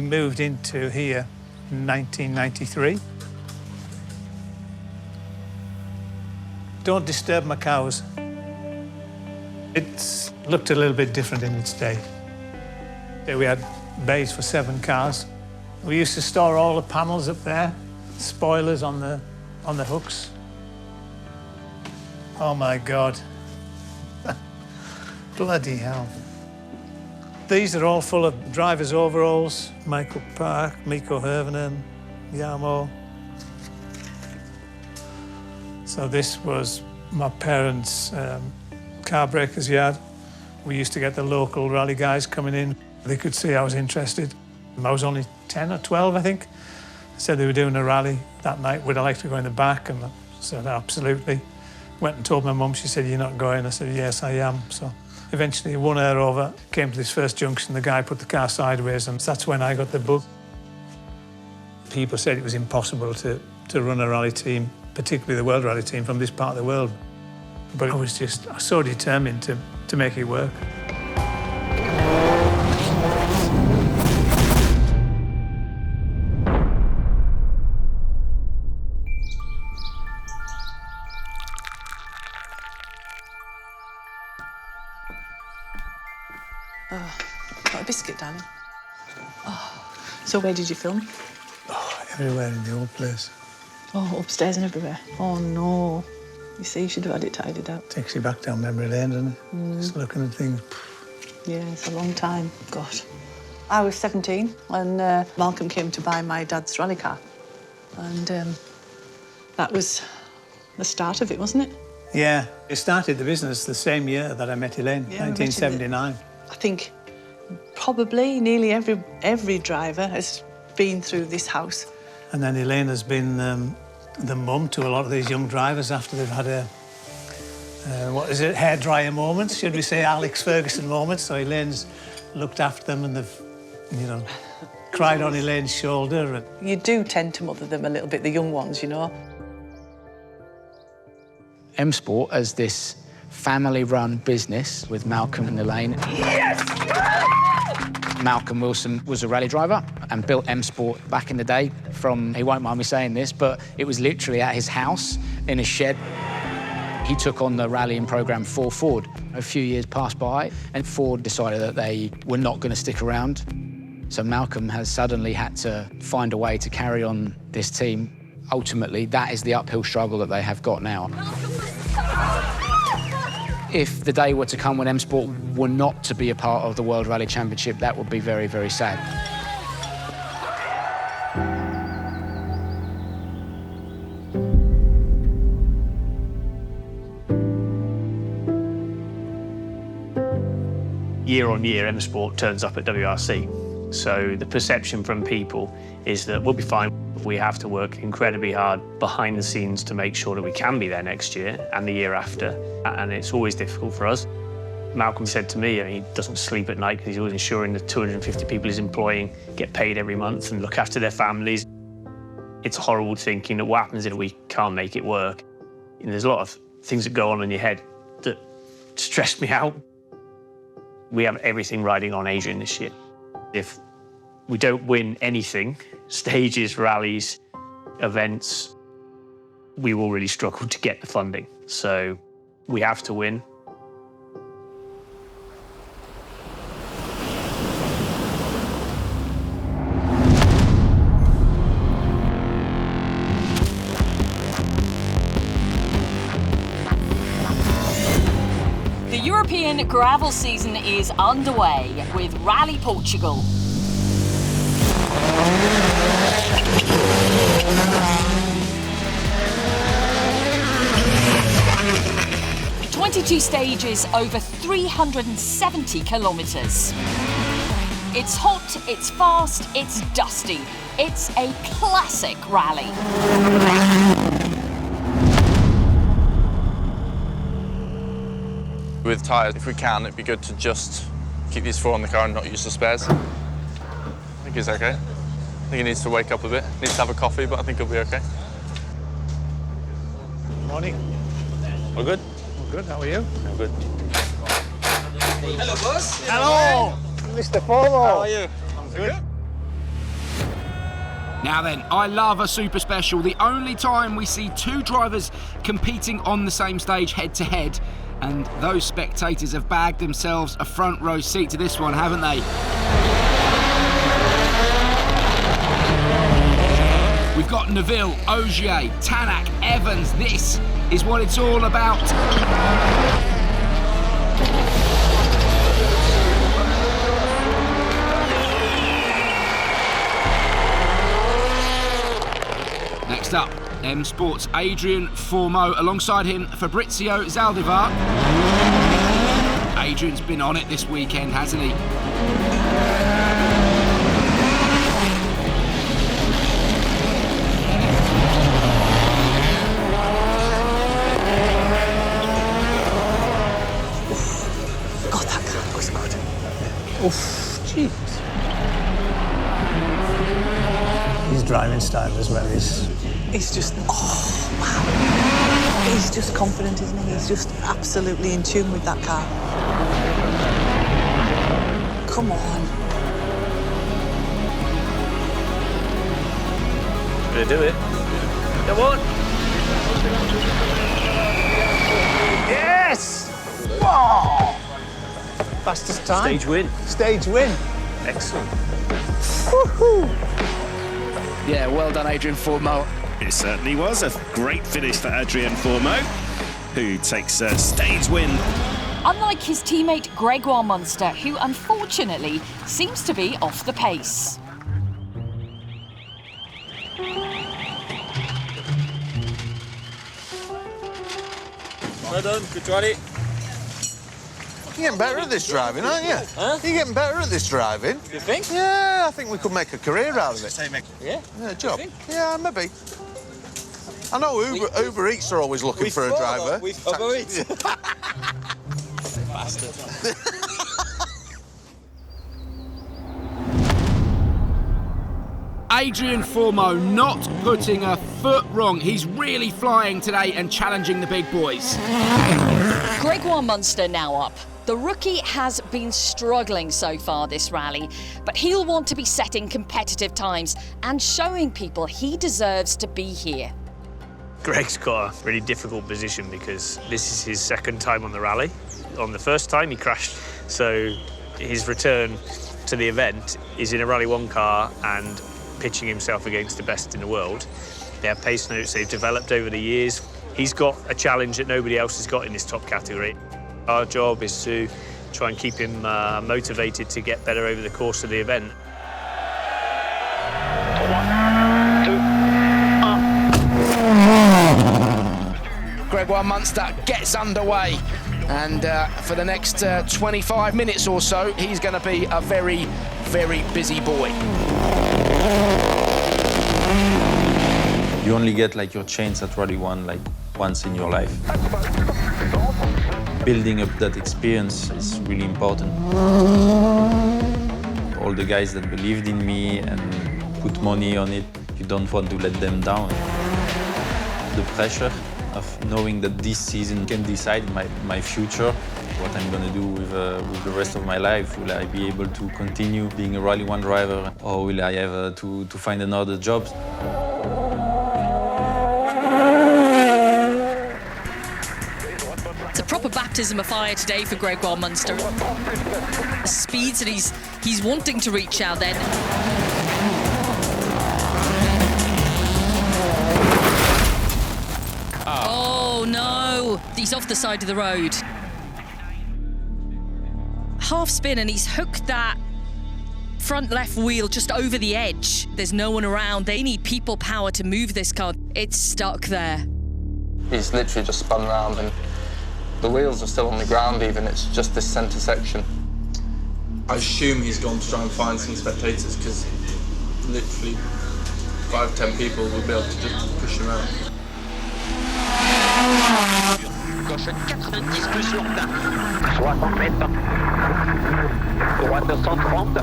moved into here in 1993. Don't disturb my cows. It's looked a little bit different in its day. We had bays for 7 cars. We used to store all the panels up there, spoilers on the hooks. Oh my God. Bloody hell. These are all full of driver's overalls. Michael Park, Mikko Hirvonen, Jarmo. So this was my parents' car breakers yard. We used to get the local rally guys coming in. They could see I was interested. I was only 10 or 12, I think. They said they were doing a rally that night. Would I like to go in the back? And I said, absolutely. Went and told my mum. She said, you're not going? I said, yes, I am. So eventually won her over, came to this first junction. The guy put the car sideways, and that's when I got the bug. People said it was impossible to run a rally team, particularly the World Rally team, from this part of the world. But I was just so determined to make it work. Oh, got a biscuit, darling. Oh, so where did you film? Oh, everywhere in the old place. Oh, upstairs and everywhere. Oh, no. You see, you should have had it tidied up. Takes you back down memory lane, doesn't it? Just looking at things. Yeah, it's a long time. God. I was 17 when Malcolm came to buy my dad's rally car. And that was the start of it, wasn't it? Yeah, it started the business the same year that I met Elaine, Yeah, 1979. I think probably nearly every driver has been through this house. And then Elaine has been the mum to a lot of these young drivers after they've had a, what is it, hairdryer moments, should we say, Alex Ferguson moments. So Elaine's looked after them and they've, you know, cried on Elaine's shoulder. And You do tend to mother them a little bit, the young ones, you know. M Sport as this family-run business with Malcolm and Elaine. Yes! Malcolm Wilson was a rally driver and built M Sport back in the day from, he won't mind me saying this, but it was literally at his house in a shed. He took on the rallying program for Ford. A few years passed by and Ford decided that they were not going to stick around. So Malcolm has suddenly had to find a way to carry on this team. Ultimately, that is the uphill struggle that they have got now. If the day were to come when M Sport were not to be a part of the World Rally Championship, that would be very, very sad. Year on year, M Sport turns up at WRC. So the perception from people is that we'll be fine. We have to work incredibly hard behind the scenes to make sure that we can be there next year and the year after. And it's always difficult for us. Malcolm said to me, he doesn't sleep at night because he's always ensuring the 250 people he's employing get paid every month and look after their families. It's horrible thinking that what happens if we can't make it work. And there's a lot of things that go on in your head that stress me out. We have everything riding on Adrien this year. If we don't win anything, stages, rallies, events, we will really struggle to get the funding. So we have to win. The European gravel season is underway with Rally Portugal. Stages over 370 kilometres. It's hot, it's fast, it's dusty. It's a classic rally. With tyres, if we can, it'd be good to just keep these 4 on the car and not use the spares. I think he's okay. I think he needs to wake up a bit. Needs to have a coffee, but I think he'll be okay. Morning. All good? Good, how are you? I'm good. Hello, boss. Hello, Mr. Formo. How are you? I'm good. Now then, I love a super special. The only time we see two drivers competing on the same stage head to head. And those spectators have bagged themselves a front row seat to this one, haven't they? We've got Neville, Ogier, Tanak, Evans. This is what it's all about. Next up, M Sport's Adrien Fourmeau, alongside him Fabrizio Zaldivar. Adrian's been on it this weekend, hasn't he? God, that car looks good. Oof, jeez. His driving style as well is... He's just, oh, wow. He's just confident, isn't he? He's just absolutely in tune with that car. Come on. Gonna do it. Come on. Yes! Wow! Fastest time. Stage win. Stage win. Excellent. Woohoo! Yeah, well done, Adrien Fourmeau. It certainly was a great finish for Adrien Fourmeau, who takes a stage win. Unlike his teammate Gregoire Munster, who unfortunately seems to be off the pace. Well done, good rally. You're getting better at this driving, aren't you? Huh? You're getting better at this driving. You think? Yeah, I think we could make a career out of it. Yeah? Yeah, job. think? Yeah, maybe. I know Uber Eats are always looking for a driver. With Uber Eats. Bastard. Adrien Fourmeau not putting a foot wrong. He's really flying today and challenging the big boys. Gregoire Munster now up. The rookie has been struggling so far this rally, but he'll want to be setting competitive times and showing people he deserves to be here. Greg's got a really difficult position because this is his second time on the rally. On the first time, he crashed. So his return to the event is in a Rally 1 car and pitching himself against the best in the world. They have pace notes they've developed over the years. He's got a challenge that nobody else has got in this top category. Our job is to try and keep him motivated to get better over the course of the event. 3, 2, 1. Gregoire Munster gets underway, and for the next 25 minutes or so, he's going to be a very, very busy boy. You only get like your chance at Rally 1 like once in your life. Building up that experience is really important. All the guys that believed in me and put money on it, you don't want to let them down. The pressure of knowing that this season can decide my future, what I'm gonna do with the rest of my life. Will I be able to continue being a Rally 1 driver, or will I have to find another job? It's a proper baptism of fire today for Gregoire Munster. The speeds that he's wanting to reach out then. Oh no, he's off the side of the road. Half spin and he's hooked that front left wheel just over the edge. There's no one around. They need people power to move this car. It's stuck there. He's literally just spun round and the wheels are still on the ground even, it's just this centre section. I assume he's gone to try and find some spectators because literally 5-10 people will be able to just push him out. Gauche 90 plus sur plat. 60 mètres. Droite 130.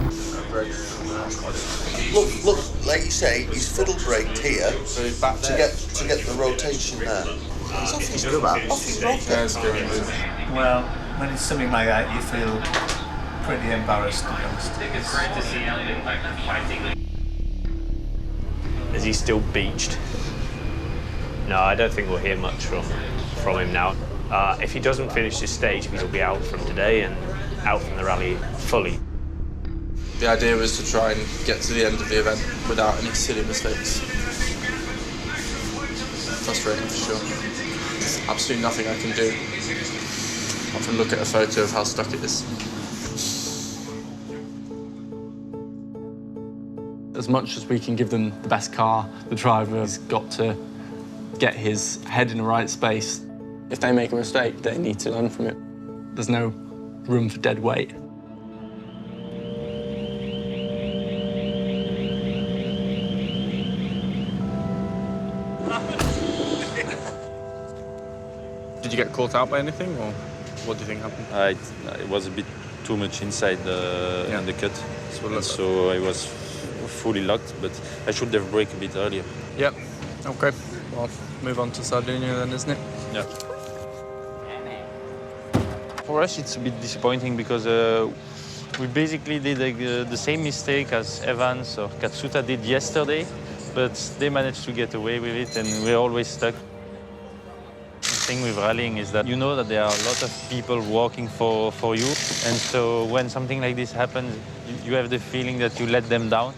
Look, like you say, he's fiddle braked here to get the rotation there. He's off his rocker. Well, when it's something like that, you feel pretty embarrassed, to be honest. Is he still beached? No, I don't think we'll hear much from him now. If he doesn't finish this stage, he'll be out from today and out from the rally fully. The idea was to try and get to the end of the event without any silly mistakes. Frustrating for sure. There's absolutely nothing I can do. I can look at a photo of how stuck it is. As much as we can give them the best car, the driver's got to get his head in the right space. If they make a mistake, they need to learn from it. There's no room for dead weight. Did you get caught out by anything, or what do you think happened? It was a bit too much inside in the cut, so I was fully locked, but I should have braked a bit earlier. Yep. Okay. Well, move on to Sardinia then, isn't it? Yeah. For us, it's a bit disappointing because we basically did the same mistake as Evans or Katsuta did yesterday, but they managed to get away with it, and we're always stuck. The thing with rallying is that you know that there are a lot of people working for you, and so when something like this happens, you have the feeling that you let them down.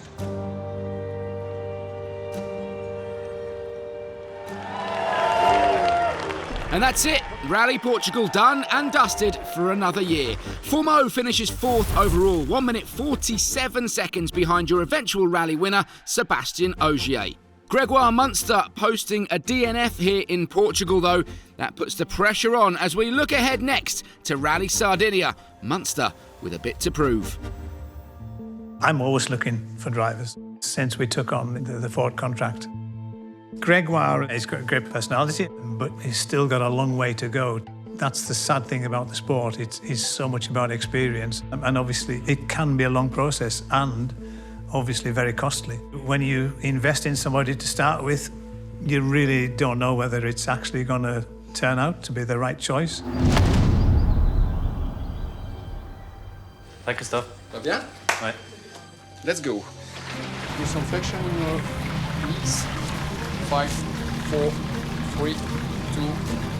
And that's it. Rally Portugal done and dusted for another year. Formeau finishes 4th overall, 1 minute 47 seconds behind your eventual rally winner, Sébastien Ogier. Gregoire Munster posting a DNF here in Portugal, though. That puts the pressure on as we look ahead next to Rally Sardinia. Munster with a bit to prove. I'm always looking for drivers since we took on the Ford contract. Gregoire has got a great personality, but he's still got a long way to go. That's the sad thing about the sport. It's so much about experience. And obviously, it can be a long process and obviously very costly. When you invest in somebody to start with, you really don't know whether it's actually going to turn out to be the right choice. Thank you, Christophe. Va bien? Ouais. Let's go. Do some flexion in your knees. 5, 4, 3, 2,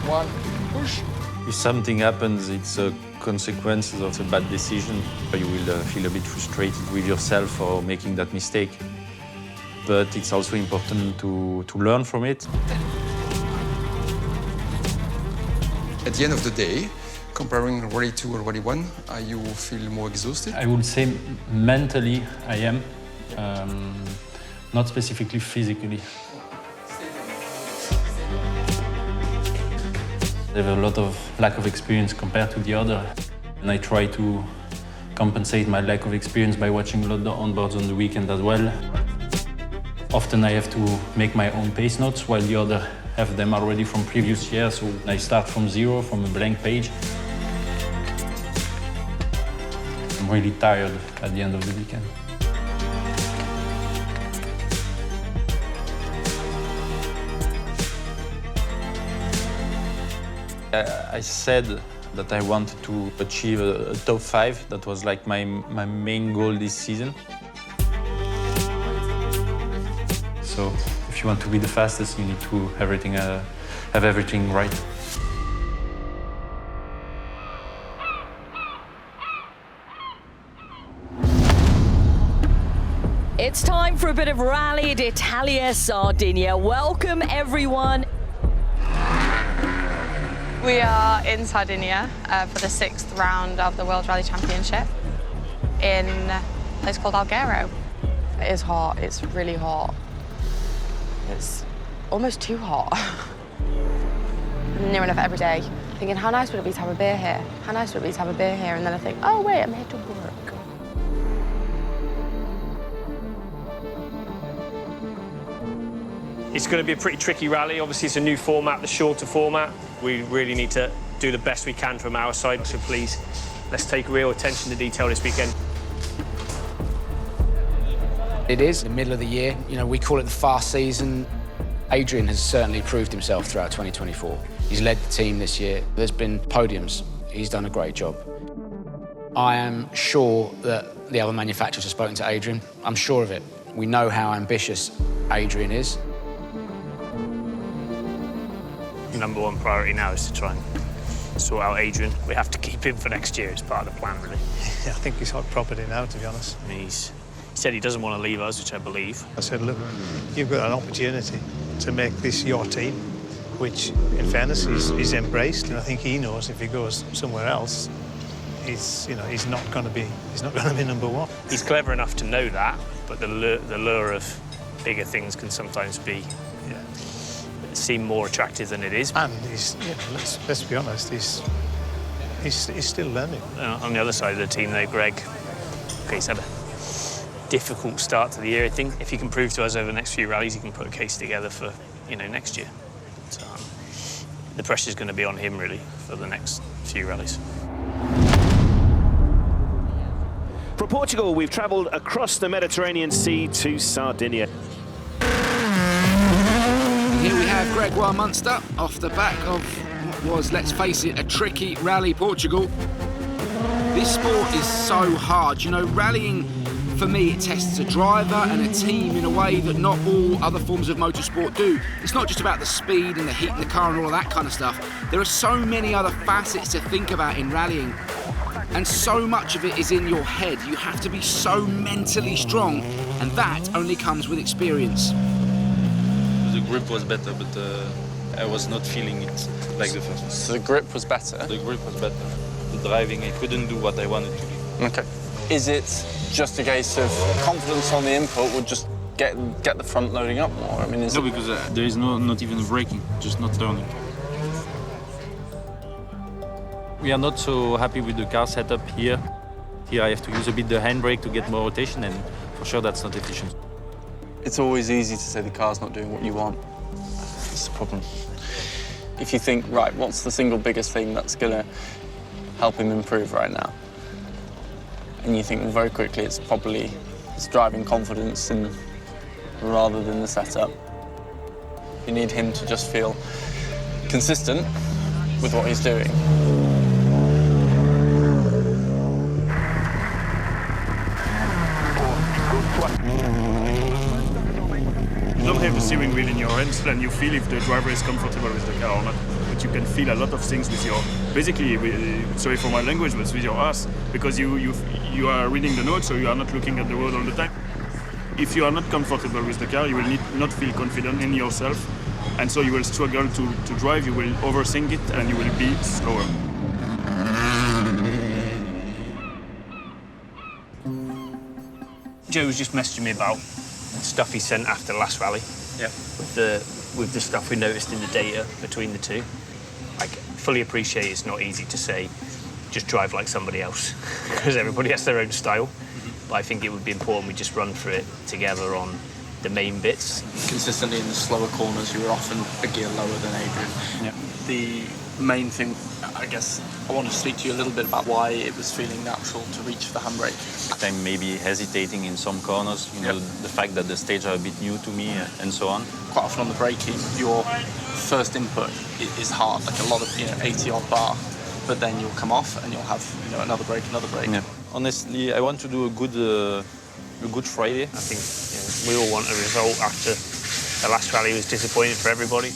1, push. If something happens, it's a consequence of a bad decision. You will feel a bit frustrated with yourself for making that mistake. But it's also important to learn from it. At the end of the day, comparing Rally 2 or Rally 1, you feel more exhausted? I would say mentally I am, not specifically physically. I have a lot of lack of experience compared to the other, and I try to compensate my lack of experience by watching a lot of the onboards on the weekend as well. Often I have to make my own pace notes, while the other have them already from previous years, so I start from zero, from a blank page. I'm really tired at the end of the weekend. I said that I wanted to achieve a top 5. That was like my main goal this season. So if you want to be the fastest, you need to have everything right. It's time for a bit of Rally d'Italia Sardinia. Welcome, everyone. We are in Sardinia for the 6th round of the World Rally Championship in a place called Alghero. It is hot, it's really hot. It's almost too hot. I'm near enough every day, thinking how nice would it be to have a beer here? How nice would it be to have a beer here? And then I think, oh wait, I'm here to work. It's going to be a pretty tricky rally. Obviously, it's a new format, the shorter format. We really need to do the best we can from our side. So please, let's take real attention to detail this weekend. It is the middle of the year. You know, we call it the fast season. Adrien has certainly proved himself throughout 2024. He's led the team this year. There's been podiums. He's done a great job. I am sure that the other manufacturers have spoken to Adrien. I'm sure of it. We know how ambitious Adrien is. Number one priority now is to try and sort out Adrien. We have to keep him for next year as part of the plan, really. Yeah, I think he's hot property now, to be honest. And he said he doesn't want to leave us, which I believe. I said, look, you've got an opportunity to make this your team, which, in fairness, he's embraced. And I think he knows if he goes somewhere else, he's not going to be number one. He's clever enough to know that, but the lure of bigger things can sometimes seem more attractive than it is. And let's be honest, he's still learning. On the other side of the team, though, Greg, he's had a difficult start to the year. I think if he can prove to us over the next few rallies, he can put a case together for next year. So, the pressure's going to be on him really for the next few rallies. From Portugal, we've travelled across the Mediterranean Sea to Sardinia. Here we have Gregoire Munster off the back of what was, let's face it, a tricky rally Portugal. This sport is so hard. You know, rallying, for me, it tests a driver and a team in a way that not all other forms of motorsport do. It's not just about the speed and the heat in the car and all of that kind of stuff. There are so many other facets to think about in rallying, and so much of it is in your head. You have to be so mentally strong, and that only comes with experience. The grip was better, but I was not feeling it like the first one. So the grip was better? The grip was better. The driving, I couldn't do what I wanted to do. Okay. Is it just a case of confidence on the input would just get the front loading up more? I mean, no, because there is not even braking, just not turning. We are not so happy with the car setup here. Here I have to use a bit the handbrake to get more rotation, and for sure that's not efficient. It's always easy to say the car's not doing what you want. That's the problem. If you think, right, what's the single biggest thing that's going to help him improve right now? And you think, well, very quickly, it's probably his driving confidence rather than the setup. You need him to just feel consistent with what he's doing. You don't have the steering wheel in your hands, and you feel if the driver is comfortable with the car or not. But you can feel a lot of things with your, basically, sorry for my language, but with your ass, because you are reading the notes, so you are not looking at the road all the time. If you are not comfortable with the car, you will not feel confident in yourself, and so you will struggle to drive, you will overthink it, and you will be slower. Joe was just messaging me about stuff he sent after the last rally. Yeah. With the stuff we noticed in the data between the two. I fully appreciate it's not easy to say, just drive like somebody else, because everybody has their own style. But I think it would be important we just run through it together on the main bits. Consistently in the slower corners, you were often a gear lower than Adrien. Yeah. The main thing, I guess, I want to speak to you a little bit about why it was feeling natural to reach the handbrake. I'm maybe hesitating in some corners, you know, the fact that the stage are a bit new to me and so on. Quite often on the braking, your first input is hard, like a lot of, 80-odd bar, but then you'll come off and you'll have, another brake. Yeah. Honestly, I want to do a good Friday. I think we all want a result after the last rally was disappointing for everybody.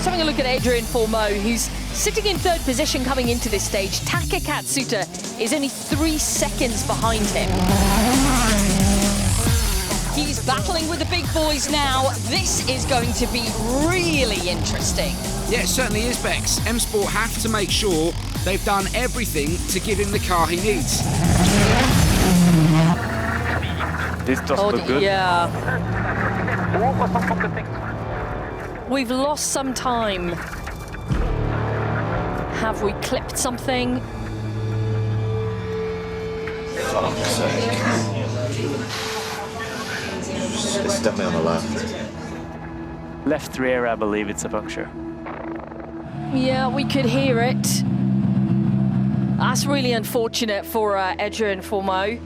Having a look at Adrien Fourmeau, who's sitting in third position coming into this stage. Taka Katsuta is only 3 seconds behind him. He's battling with the big boys now. This is going to be really interesting. Yeah, it certainly is, Bex. M Sport have to make sure they've done everything to give him the car he needs. This does look good. Yeah. We've lost some time. Have we clipped something? It's definitely on the left. Left rear, I believe it's a puncture. Yeah, we could hear it. That's really unfortunate for Adrien Fourmeau.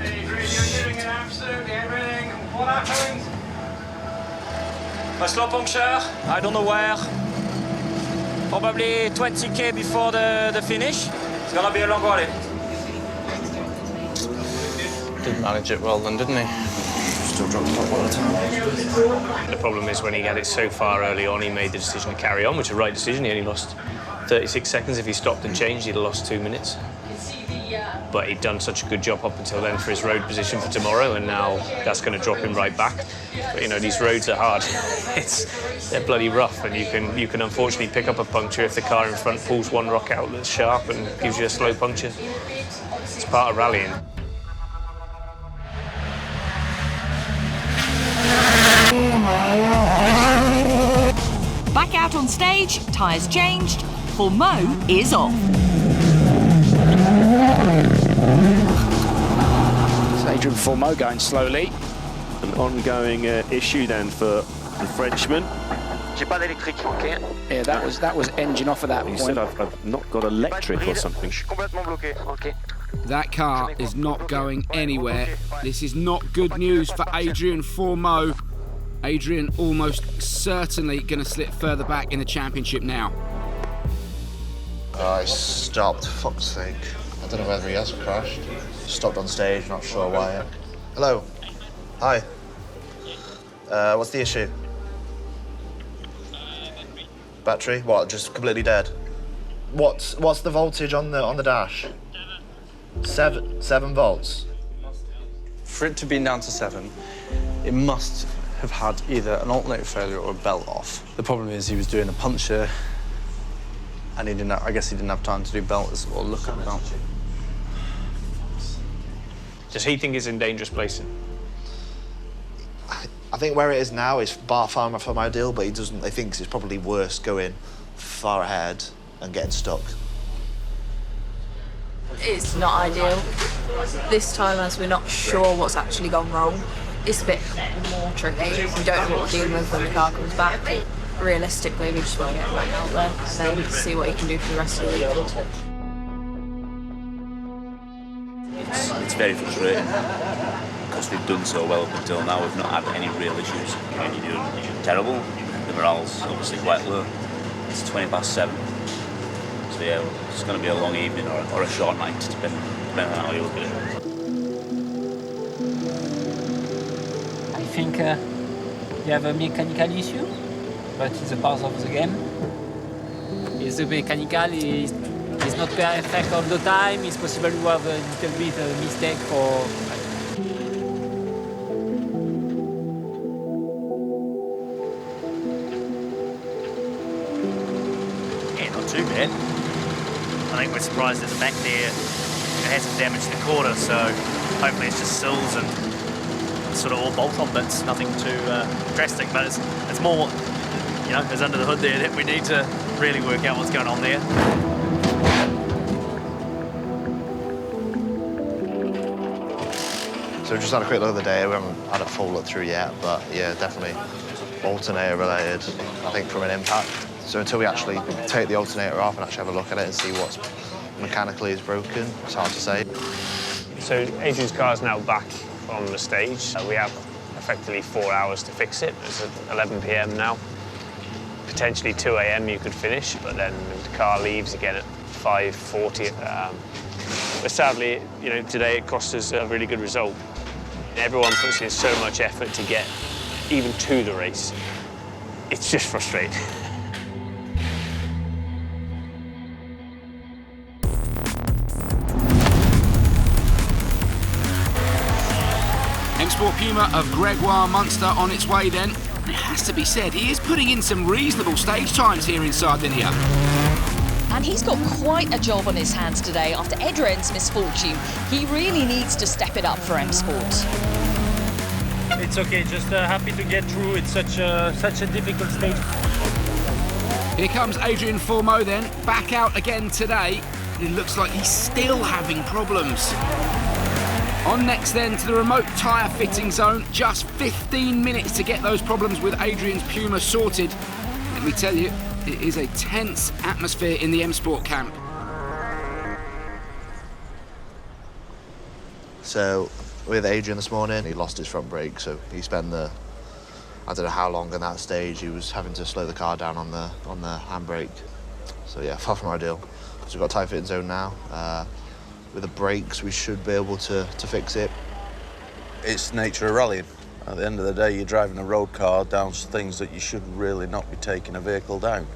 Adrien, you're giving it absolutely everything. What happened? A slow puncture, I don't know where. Probably 20k before the finish. It's gonna be a long rally. Did manage it well then, didn't he? Still dropped off all the time. The problem is when he had it so far early on, he made the decision to carry on, which is the right decision. He only lost 36 seconds. If he stopped and changed, he'd have lost 2 minutes. But he'd done such a good job up until then for his road position for tomorrow, and now that's going to drop him right back. But, you know, these roads are hard. They're bloody rough, and you can unfortunately pick up a puncture if the car in front pulls one rock out that's sharp and gives you a slow puncture. It's part of rallying. Back out on stage, tyres changed, Fourmeau is off. So Adrien Fourmeau going slowly. An ongoing issue then for the Frenchman. Yeah, that was engine off at that point. He said, I've not got electric or something. That car is not going anywhere. This is not good news for Adrien Fourmeau. Adrien almost certainly going to slip further back in the championship now. I stopped, fuck's sake. I don't know whether he has crashed. Stopped on stage, not sure why. Hello. Hi. What's the issue? Battery? What, just completely dead? What's the voltage on the dash? 7 volts. For it to be down to 7, it must have had either an alternator failure or a belt off. The problem is he was doing a puncture and I guess he didn't have time to do belts or look at the belt. Does he think he's in dangerous place? I think where it is now is far from ideal, but he thinks it's probably worse going far ahead and getting stuck. It's not ideal. This time, as we're not sure what's actually gone wrong, it's a bit more tricky. We don't know what we're dealing with when the car comes back. Realistically, we just want to get him back out there and then see what he can do for the rest of the weekend. It's very frustrating because they've done so well up until now. We've not had any real issues. You're doing terrible. The morale's obviously quite low. It's 7:20. So yeah, it's going to be a long evening or a short night, depending on how you look at it. I think you have a mechanical issue, but it's a part of the game. It's the mechanical is not perfect all the time. It's possible to have a little bit of mistake for. Yeah, not too bad. I think we're surprised at the back there. It hasn't damaged the quarter, so hopefully it's just sills and sort of all bolt-on bits, nothing too drastic, but it's more, you know, it's under the hood there that we need to really work out what's going on there. So we just had a quick look at the data. We haven't had a full look through yet, but yeah, definitely alternator related, I think, from an impact. So until we actually take the alternator off and actually have a look at it and see what's mechanically is broken, it's hard to say. So Adrien's car's now back on the stage. We have effectively 4 hours to fix it. It's at 11 p.m. now. Potentially 2 a.m. you could finish, but then the car leaves again at 5:40. But sadly, you know, today it cost us a really good result. Everyone puts in so much effort to get even to the race. It's just frustrating. M-Sport Puma of Gregoire Munster on its way then. It has to be said, he is putting in some reasonable stage times here in Sardinia. And he's got quite a job on his hands today after Adrien's misfortune. He really needs to step it up for M-Sport. It's okay, just happy to get through. It's such a difficult stage. Here comes Adrien Fourmeau then, back out again today. It looks like he's still having problems. On next then to the remote tyre fitting zone. Just 15 minutes to get those problems with Adrien's Puma sorted. Let me tell you, it is a tense atmosphere in the M-Sport camp. So with Adrien this morning, he lost his front brake, so he spent I don't know how long on that stage. He was having to slow the car down on the handbrake. So yeah, far from ideal. So we've got a tyre fitting zone now. With the brakes, we should be able to fix it. It's the nature of rallying. At the end of the day, you're driving a road car down things that you should really not be taking a vehicle down.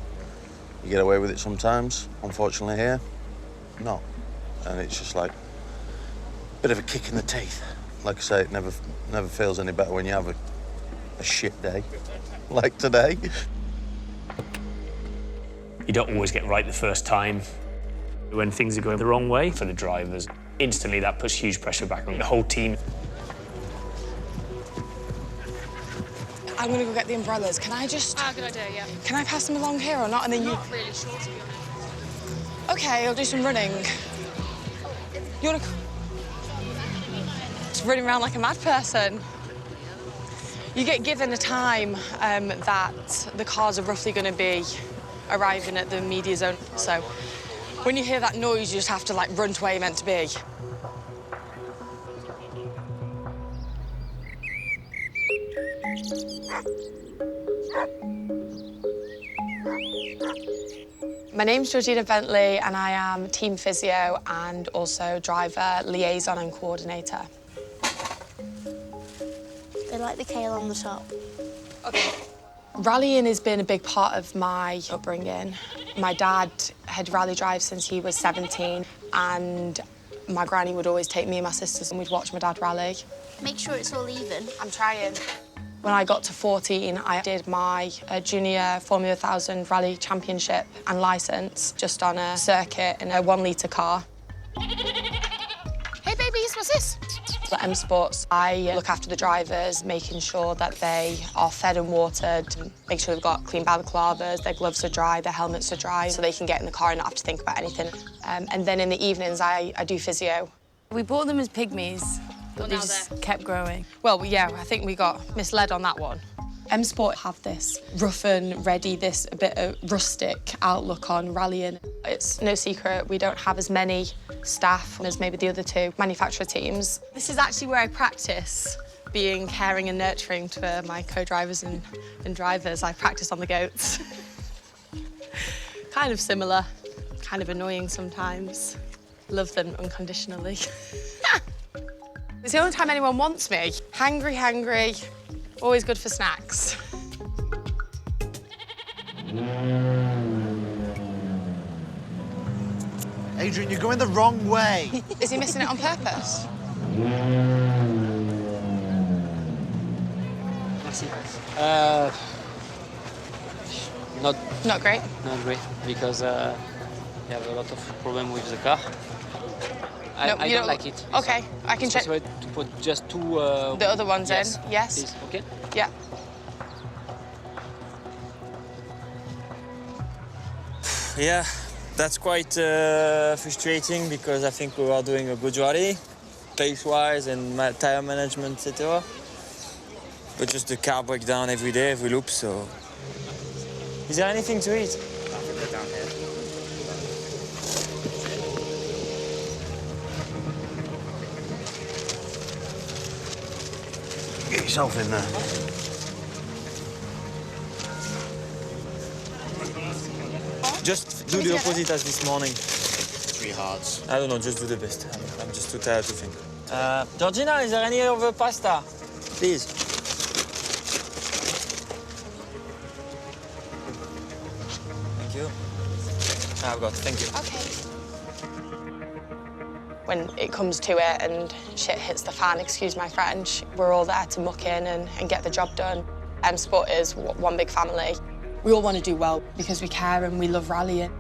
You get away with it sometimes, unfortunately here, not. And it's just like a bit of a kick in the teeth. Like I say, it never feels any better when you have a shit day, like today. You don't always get right the first time. When things are going the wrong way for the drivers, instantly that puts huge pressure back on the whole team. I'm going to go get the umbrellas. Can I just... Ah, good idea, yeah. Can I pass them along here or not? And then you... Not really sure, to be honest. OK, I'll do some running. You want to... Just running around like a mad person. You get given a time that the cars are roughly going to be arriving at the media zone. So when you hear that noise, you just have to, like, run to where you're meant to be. My name's Georgina Bentley and I am team physio and also driver, liaison and coordinator. They like the kale on the top. Okay. Rallying has been a big part of my upbringing. My dad had rally drive since he was 17 and my granny would always take me and my sisters and we'd watch my dad rally. Make sure it's all even. I'm trying. When I got to 14, I did my junior Formula 1000 Rally Championship and licence just on a circuit in a 1-litre car. Hey, babies, what's this? At M Sports, I look after the drivers, making sure that they are fed and watered, make sure they've got clean balaclavas, their gloves are dry, their helmets are dry, so they can get in the car and not have to think about anything. And then in the evenings, I do physio. We bought them as pygmies, but they just kept growing. Well, yeah, I think we got misled on that one. M Sport have this rough and ready, this a bit of rustic outlook on rallying. It's no secret we don't have as many staff as maybe the other two manufacturer teams. This is actually where I practice being caring and nurturing to my co-drivers and drivers. I practice on the goats. Kind of similar, kind of annoying sometimes. Love them unconditionally. It's the only time anyone wants me. Hangry, hangry. Always good for snacks. Adrien, you're going the wrong way. Is he missing it on purpose? Not great. Not great because you have a lot of problem with the car. I don't like it. Okay, I can check. To put just two. The other ones yes, in. Yes. Please. Okay. Yeah. Yeah, that's quite frustrating because I think we are doing a good rally, pace-wise and tire management, etc. But just the car breaks down every day, every loop. So, is there anything to eat? Down here. Get yourself in there. Just do the opposite as this morning. 3 hearts. I don't know, just do the best. I'm just too tired to think. Georgina, is there any other pasta? Please. Thank you. I've got, thank you. Okay. When it comes to it and shit hits the fan, excuse my French, we're all there to muck in and get the job done. M Sport is one big family. We all want to do well because we care and we love rallying.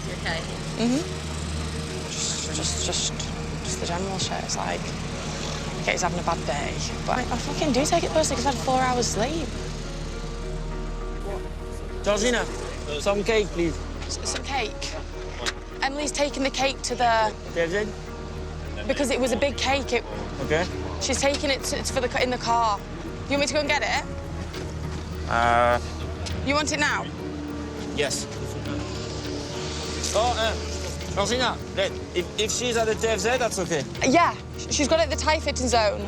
You okay? Just the general shit. It's like, okay, he's having a bad day, but I fucking do take it personally because I've had 4 hours sleep. Georgina, some cake, please. Some cake. Emily's taking the cake to the... TFZ? Because it was a big cake. Okay. She's taking it in the car. You want me to go and get it? You want it now? Yes. Oh, Georgina, if she's at the TFZ, that's okay. Yeah, she's got it at the tyre fitting zone.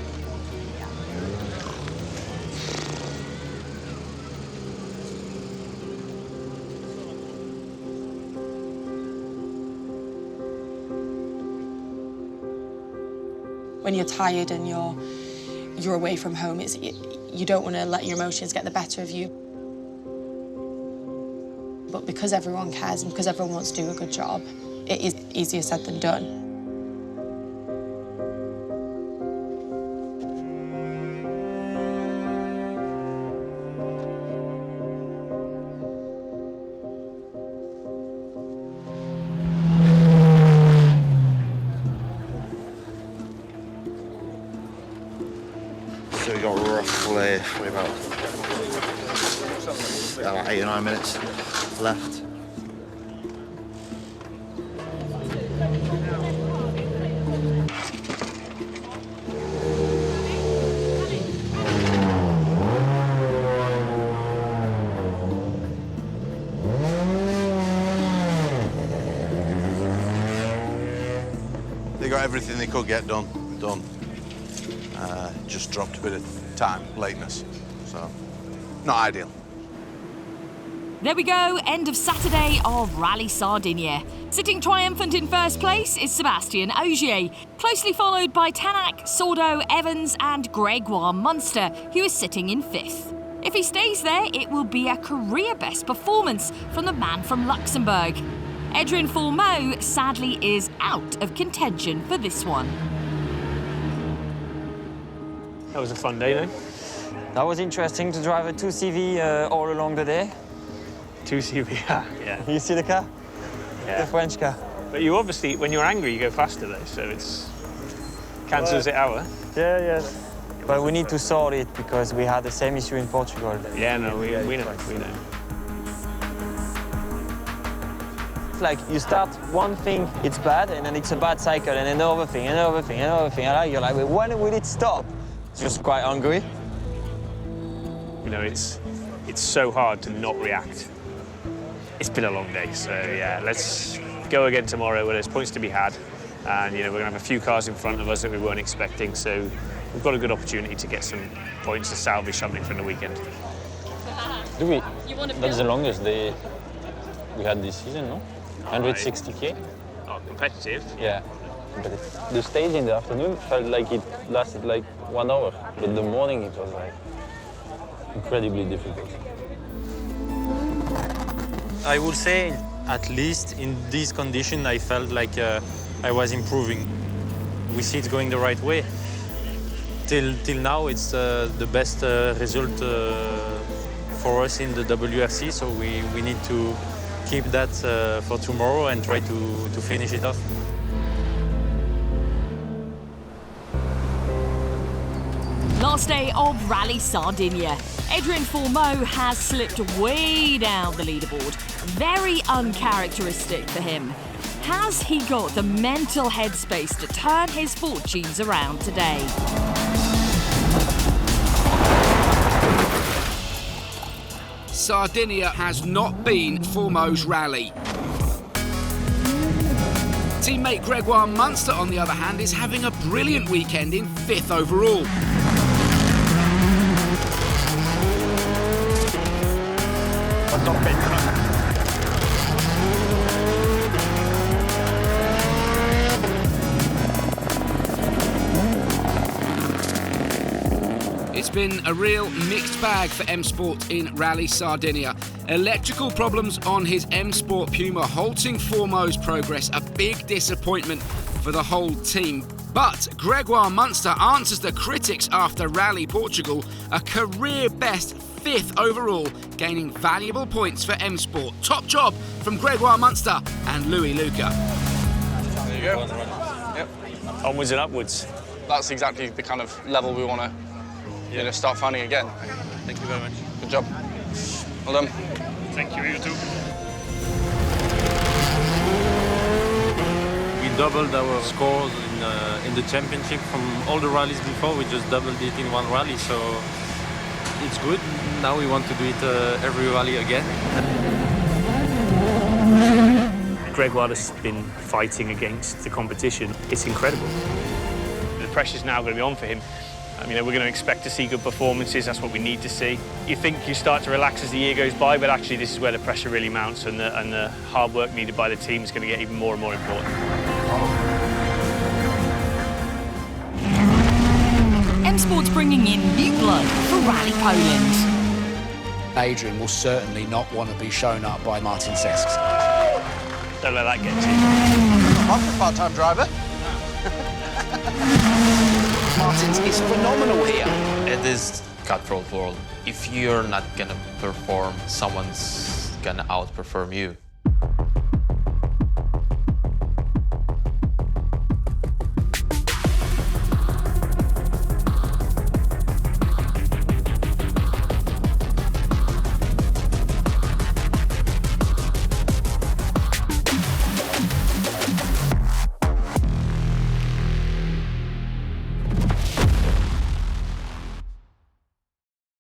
when you're tired and you're away from home, you don't want to let your emotions get the better of you. But because everyone cares and because everyone wants to do a good job, it is easier said than done. So we got roughly about 8 or 9 minutes left. They got everything they could get done. Just dropped a bit of time, lateness. So, not ideal. There we go, end of Saturday of Rally Sardinia. Sitting triumphant in first place is Sébastien Ogier, closely followed by Tanak, Sordo, Evans and Gregoire Munster, who is sitting in fifth. If he stays there, it will be a career-best performance from the man from Luxembourg. Adrien Fourmeau, sadly, is out of contention for this one. That was a fun day, though. That was interesting to drive a 2CV all along the day. 2CV, yeah. You see the car? Yeah. The French car. But you obviously, when you're angry, you go faster, though, so it's cancels it out. Yeah. But we need to sort it because we had the same issue in Portugal. Yeah, no, we know. It's like you start one thing, it's bad, and then it's a bad cycle, and another thing. And you're like, when will it stop? Just quite hungry. You know, it's so hard to not react. It's been a long day, so yeah, let's go again tomorrow where there's points to be had. And, you know, we're going to have a few cars in front of us that we weren't expecting, so we've got a good opportunity to get some points to salvage something from the weekend. That's the longest day we had this season, no? 160K? Oh, competitive? Yeah. But the stage in the afternoon felt like it lasted like 1 hour, but in the morning it was like incredibly difficult. I would say, at least in this condition, I felt like I was improving. We see it going the right way. Till now, it's the best result for us in the WRC, so we need to keep that for tomorrow and try to finish it off. Last day of Rally Sardinia. Adrien Fourmeau has slipped way down the leaderboard. Very uncharacteristic for him. Has he got the mental headspace to turn his fortunes around today? Sardinia has not been Fourmeau's rally. Teammate Gregoire Munster, on the other hand, is having a brilliant weekend in 5th overall. It's been a real mixed bag for M Sport in Rally Sardinia. Electrical problems on his M Sport Puma halting Fourmeau's progress, a big disappointment for the whole team. But Gregoire Munster answers the critics after Rally Portugal, a career best 5th overall, gaining valuable points for M Sport. Top job from Gregoire Munster and Louis Luca. There you go. Yep. Onwards and upwards. That's exactly the kind of level we want to start finding again. Thank you very much. Good job. Well done. Thank you, you too. We doubled our scores in the championship from all the rallies before. We just doubled it in one rally, so it's good. Now we want to do it every rally again. Gregoire has been fighting against the competition. It's incredible. The pressure's now going to be on for him. I mean, we're going to expect to see good performances. That's what we need to see. You think you start to relax as the year goes by, but actually this is where the pressure really mounts, and the hard work needed by the team is going to get even more and more important. Rally Poland. Adrien will certainly not want to be shown up by Martin Sesks. Don't let that get to I'm a part-time driver. Martins is phenomenal here. It is cutthroat world. If you're not gonna perform, someone's gonna outperform you.